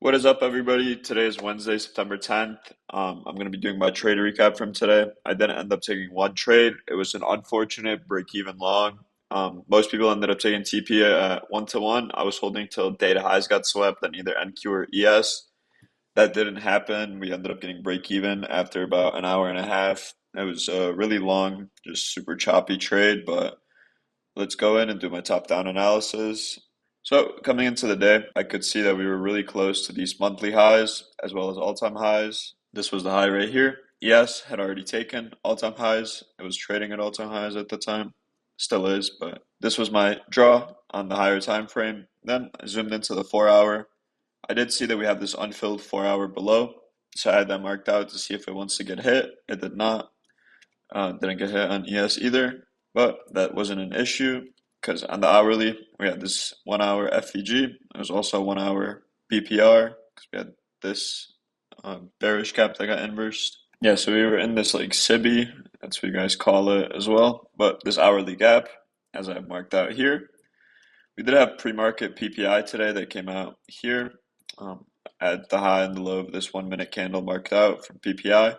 What is up, everybody? Today is Wednesday, September 10th. I'm going to be doing my trade recap from today. I didn't end up taking one trade. It was an unfortunate break-even long. Most people ended up taking TP at 1-to-1. I was holding till data highs got swept on either NQ or ES. That didn't happen. We ended up getting break-even after about an hour and a half. It was a really long, just super choppy trade, but let's go in and do my top-down analysis. So coming into the day, I could see that we were really close to these monthly highs as well as all-time highs. This was the high right here. Yes, had already taken all-time highs. It was trading at all-time highs at the time. Still is, but this was my draw on the higher time frame. Then I zoomed into the 4 hour. I did see that we have this unfilled 4 hour below. So I had that marked out to see if it wants to get hit. It did not. Didn't get hit on ES either, but that wasn't an issue because on the hourly we had this 1 hour FVG. There was also 1 hour BPR because we had this bearish cap that got inversed. Yeah, so we were in this like SIBI, that's what you guys call it as well, but this hourly gap, as I have marked out here. We did have pre-market PPI today that came out here at the high and the low of this 1 minute candle marked out from PPI.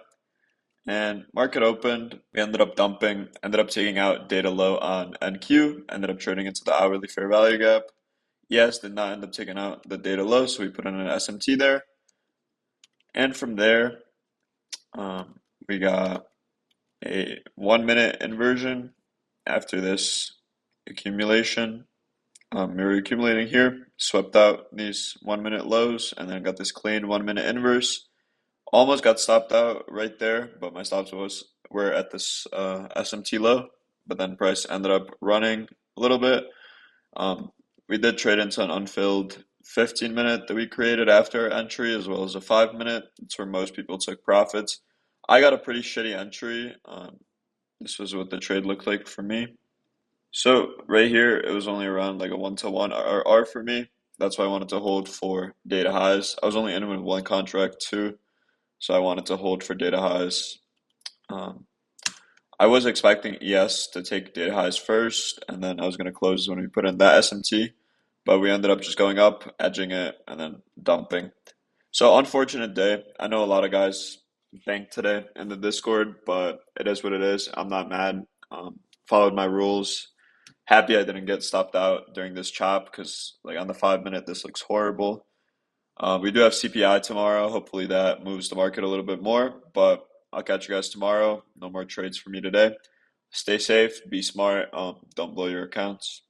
And market opened, we ended up dumping, ended up taking out data low on NQ, ended up trading into the hourly fair value gap. Yes, did not end up taking out the data low, so we put in an SMT there. And from there, we got a 1 minute inversion after this accumulation. We were accumulating here, swept out these 1 minute lows, and then got this clean 1 minute inverse. Almost got stopped out right there, but my stops were at this SMT low, but then price ended up running a little bit. We did trade into an unfilled 15 minute that we created after our entry, as well as a 5 minute. That's where most people took profits. I got a pretty shitty entry. This was what the trade looked like for me. So right here, it was only around like a 1-to-1 RR for me. That's why I wanted to hold for data highs. I was only in with one contract too. So I wanted to hold for data highs. I was expecting ES to take data highs first, and then I was going to close when we put in that SMT, but we ended up just going up, edging it, and then dumping. So unfortunate day. I know a lot of guys banked today in the Discord, but it is what it is. I'm not mad. Followed my rules. Happy I didn't get stopped out during this chop because, like, on the 5 minute, this looks horrible. We do have CPI tomorrow. Hopefully that moves the market a little bit more, but I'll catch you guys tomorrow. No more trades for me today. Stay safe, be smart, don't blow your accounts.